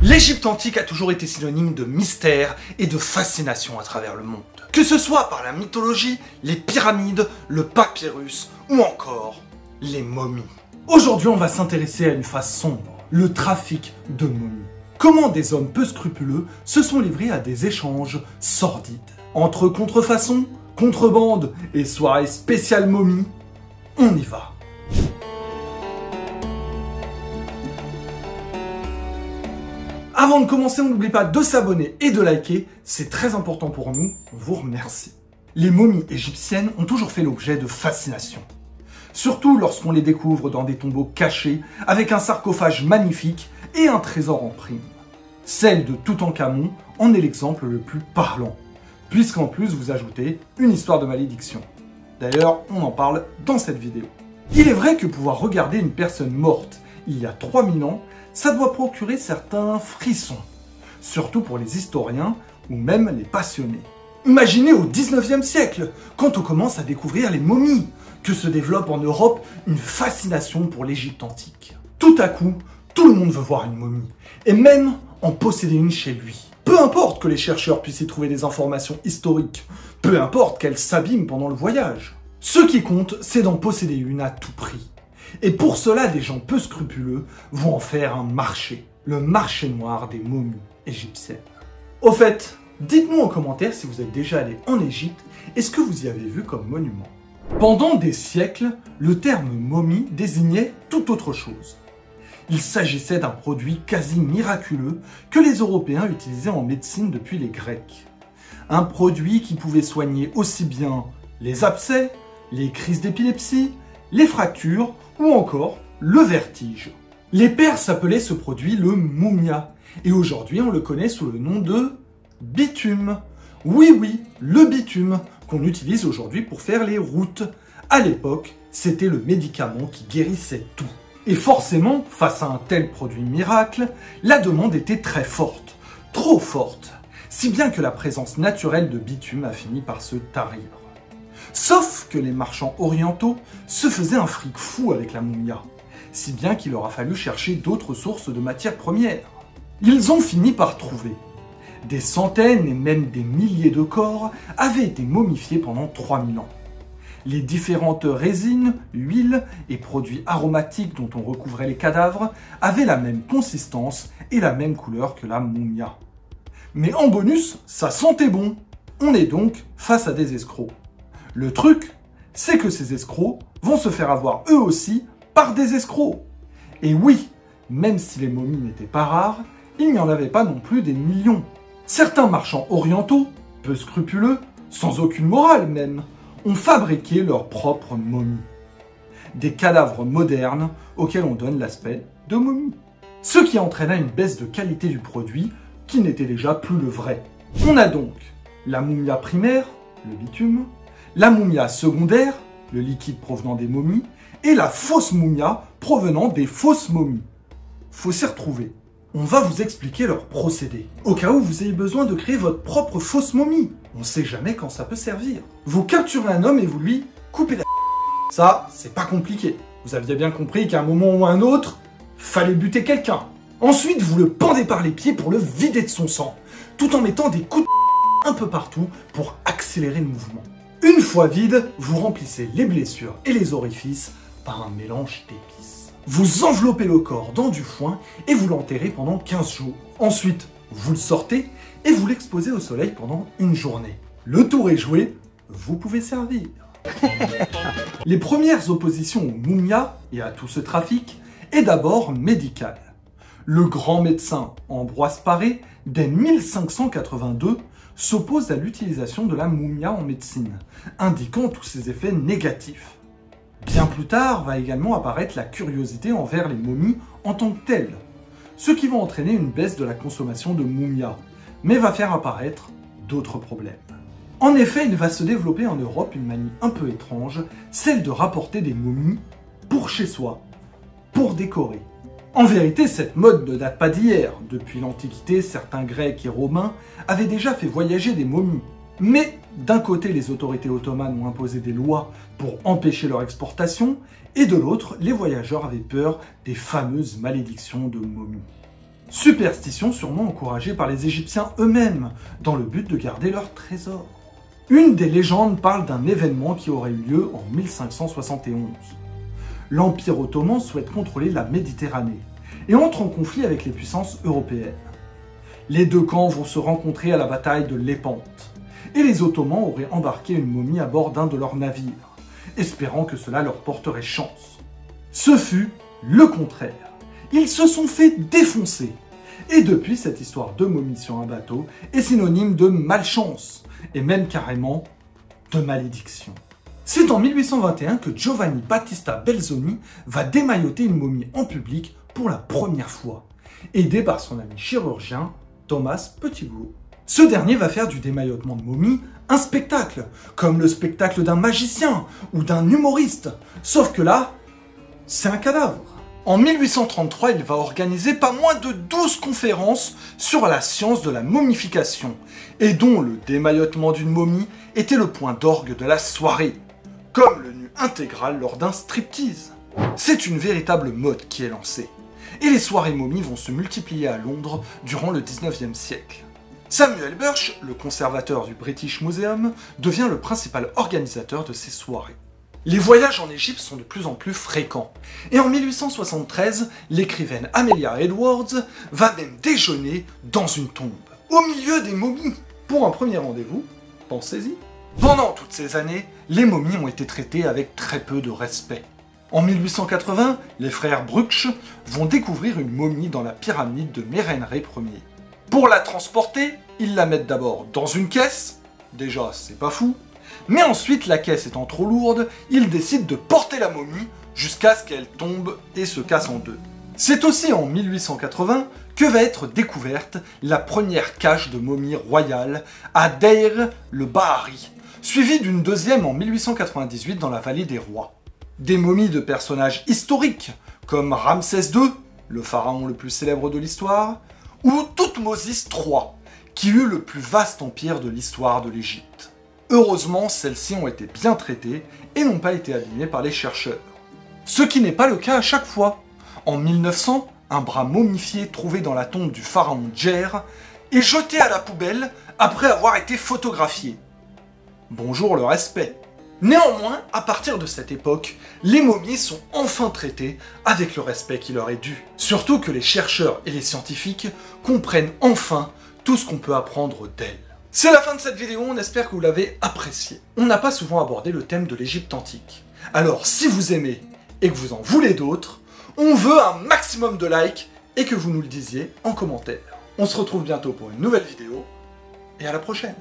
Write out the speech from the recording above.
L'Égypte antique a toujours été synonyme de mystère et de fascination à travers le monde. Que ce soit par la mythologie, les pyramides, le papyrus ou encore les momies. Aujourd'hui, on va s'intéresser à une face sombre, le trafic de momies. Comment des hommes peu scrupuleux se sont livrés à des échanges sordides. Entre contrefaçons, contrebande et soirées spéciales momies, on y va. Avant de commencer, n'oubliez pas de s'abonner et de liker, c'est très important pour nous, on vous remercie. Les momies égyptiennes ont toujours fait l'objet de fascination. Surtout lorsqu'on les découvre dans des tombeaux cachés, avec un sarcophage magnifique et un trésor en prime. Celle de Toutankhamon en est l'exemple le plus parlant, puisqu'en plus vous ajoutez une histoire de malédiction. D'ailleurs, on en parle dans cette vidéo. Il est vrai que pouvoir regarder une personne morte il y a 3000 ans, ça doit procurer certains frissons, surtout pour les historiens ou même les passionnés. Imaginez au 19e siècle, quand on commence à découvrir les momies, que se développe en Europe une fascination pour l'Égypte antique. Tout à coup, tout le monde veut voir une momie, et même en posséder une chez lui. Peu importe que les chercheurs puissent y trouver des informations historiques, peu importe qu'elle s'abîme pendant le voyage. Ce qui compte, c'est d'en posséder une à tout prix. Et pour cela, des gens peu scrupuleux vont en faire un marché. Le marché noir des momies égyptiennes. Au fait, dites-moi en commentaire si vous êtes déjà allé en Égypte et ce que vous y avez vu comme monument. Pendant des siècles, le terme momie désignait tout autre chose. Il s'agissait d'un produit quasi miraculeux que les Européens utilisaient en médecine depuis les Grecs. Un produit qui pouvait soigner aussi bien les abcès, les crises d'épilepsie, les fractures ou encore le vertige. Les Perses appelaient ce produit le moumia, et aujourd'hui on le connaît sous le nom de bitume. Oui, le bitume, qu'on utilise aujourd'hui pour faire les routes. À l'époque, c'était le médicament qui guérissait tout. Et forcément, face à un tel produit miracle, la demande était très forte, trop forte, si bien que la présence naturelle de bitume a fini par se tarir. Sauf que les marchands orientaux se faisaient un fric fou avec la moumia, si bien qu'il leur a fallu chercher d'autres sources de matières premières. Ils ont fini par trouver. Des centaines et même des milliers de corps avaient été momifiés pendant 3000 ans. Les différentes résines, huiles et produits aromatiques dont on recouvrait les cadavres avaient la même consistance et la même couleur que la moumia. Mais en bonus, ça sentait bon. On est donc face à des escrocs. Le truc, c'est que ces escrocs vont se faire avoir eux aussi par des escrocs. Et oui, même si les momies n'étaient pas rares, il n'y en avait pas non plus des millions. Certains marchands orientaux, peu scrupuleux, sans aucune morale même, ont fabriqué leurs propres momies. Des cadavres modernes auxquels on donne l'aspect de momie. Ce qui entraîna une baisse de qualité du produit qui n'était déjà plus le vrai. On a donc la moumia primaire, le bitume, la moumia secondaire, le liquide provenant des momies, et la fausse moumia provenant des fausses momies. Faut s'y retrouver. On va vous expliquer leur procédé, au cas où vous ayez besoin de créer votre propre fausse momie. On sait jamais quand ça peut servir. Vous capturez un homme et vous lui coupez la Ça, c'est pas compliqué. Vous aviez bien compris qu'à un moment ou à un autre, fallait buter quelqu'un. Ensuite, vous le pendez par les pieds pour le vider de son sang, tout en mettant des coups de un peu partout pour accélérer le mouvement. Une fois vide, vous remplissez les blessures et les orifices par un mélange d'épices. Vous enveloppez le corps dans du foin et vous l'enterrez pendant 15 jours. Ensuite, vous le sortez et vous l'exposez au soleil pendant une journée. Le tour est joué, vous pouvez servir. Les premières oppositions aux moumias et à tout ce trafic est d'abord médicale. Le grand médecin Ambroise Paré, dès 1582, s'oppose à l'utilisation de la moumia en médecine, indiquant tous ses effets négatifs. Bien plus tard va également apparaître la curiosité envers les momies en tant que telles, ce qui va entraîner une baisse de la consommation de moumia, mais va faire apparaître d'autres problèmes. En effet, il va se développer en Europe une manie un peu étrange, celle de rapporter des momies pour chez soi, pour décorer. En vérité, cette mode ne date pas d'hier. Depuis l'Antiquité, certains Grecs et Romains avaient déjà fait voyager des momies. Mais d'un côté, les autorités ottomanes ont imposé des lois pour empêcher leur exportation, et de l'autre, les voyageurs avaient peur des fameuses malédictions de momies. Superstition sûrement encouragée par les Égyptiens eux-mêmes, dans le but de garder leur trésor. Une des légendes parle d'un événement qui aurait eu lieu en 1571. L'Empire ottoman souhaite contrôler la Méditerranée et entre en conflit avec les puissances européennes. Les deux camps vont se rencontrer à la bataille de Lépante, et les Ottomans auraient embarqué une momie à bord d'un de leurs navires, espérant que cela leur porterait chance. Ce fut le contraire. Ils se sont fait défoncer. Et depuis, cette histoire de momie sur un bateau est synonyme de malchance, et même carrément de malédiction. C'est en 1821 que Giovanni Battista Belzoni va démailloter une momie en public pour la première fois, aidé par son ami chirurgien Thomas Petitgout. Ce dernier va faire du démaillotement de momie un spectacle, comme le spectacle d'un magicien ou d'un humoriste, sauf que là, c'est un cadavre. En 1833, il va organiser pas moins de 12 conférences sur la science de la momification, et dont le démaillotement d'une momie était le point d'orgue de la soirée, comme le nu intégral lors d'un striptease. C'est une véritable mode qui est lancée, et les soirées momies vont se multiplier à Londres durant le 19e siècle. Samuel Birch, le conservateur du British Museum, devient le principal organisateur de ces soirées. Les voyages en Égypte sont de plus en plus fréquents, et en 1873, l'écrivaine Amelia Edwards va même déjeuner dans une tombe, au milieu des momies. Pour un premier rendez-vous, pensez-y. Pendant toutes ces années, les momies ont été traitées avec très peu de respect. En 1880, les frères Brugsch vont découvrir une momie dans la pyramide de Mérenrê Ier. Pour la transporter, ils la mettent d'abord dans une caisse, déjà c'est pas fou, mais ensuite la caisse étant trop lourde, ils décident de porter la momie jusqu'à ce qu'elle tombe et se casse en deux. C'est aussi en 1880 que va être découverte la première cache de momie royale à Deir le Bahari, suivie d'une deuxième en 1898 dans la vallée des rois. Des momies de personnages historiques, comme Ramsès II, le pharaon le plus célèbre de l'histoire, ou Thoutmôsis III, qui eut le plus vaste empire de l'histoire de l'Égypte. Heureusement, celles-ci ont été bien traitées et n'ont pas été abîmées par les chercheurs. Ce qui n'est pas le cas à chaque fois. En 1900, un bras momifié trouvé dans la tombe du pharaon Djer est jeté à la poubelle après avoir été photographié. Bonjour le respect. Néanmoins, à partir de cette époque, les momies sont enfin traitées avec le respect qui leur est dû. Surtout que les chercheurs et les scientifiques comprennent enfin tout ce qu'on peut apprendre d'elles. C'est la fin de cette vidéo, on espère que vous l'avez appréciée. On n'a pas souvent abordé le thème de l'Égypte antique. Alors si vous aimez et que vous en voulez d'autres, on veut un maximum de likes et que vous nous le disiez en commentaire. On se retrouve bientôt pour une nouvelle vidéo et à la prochaine.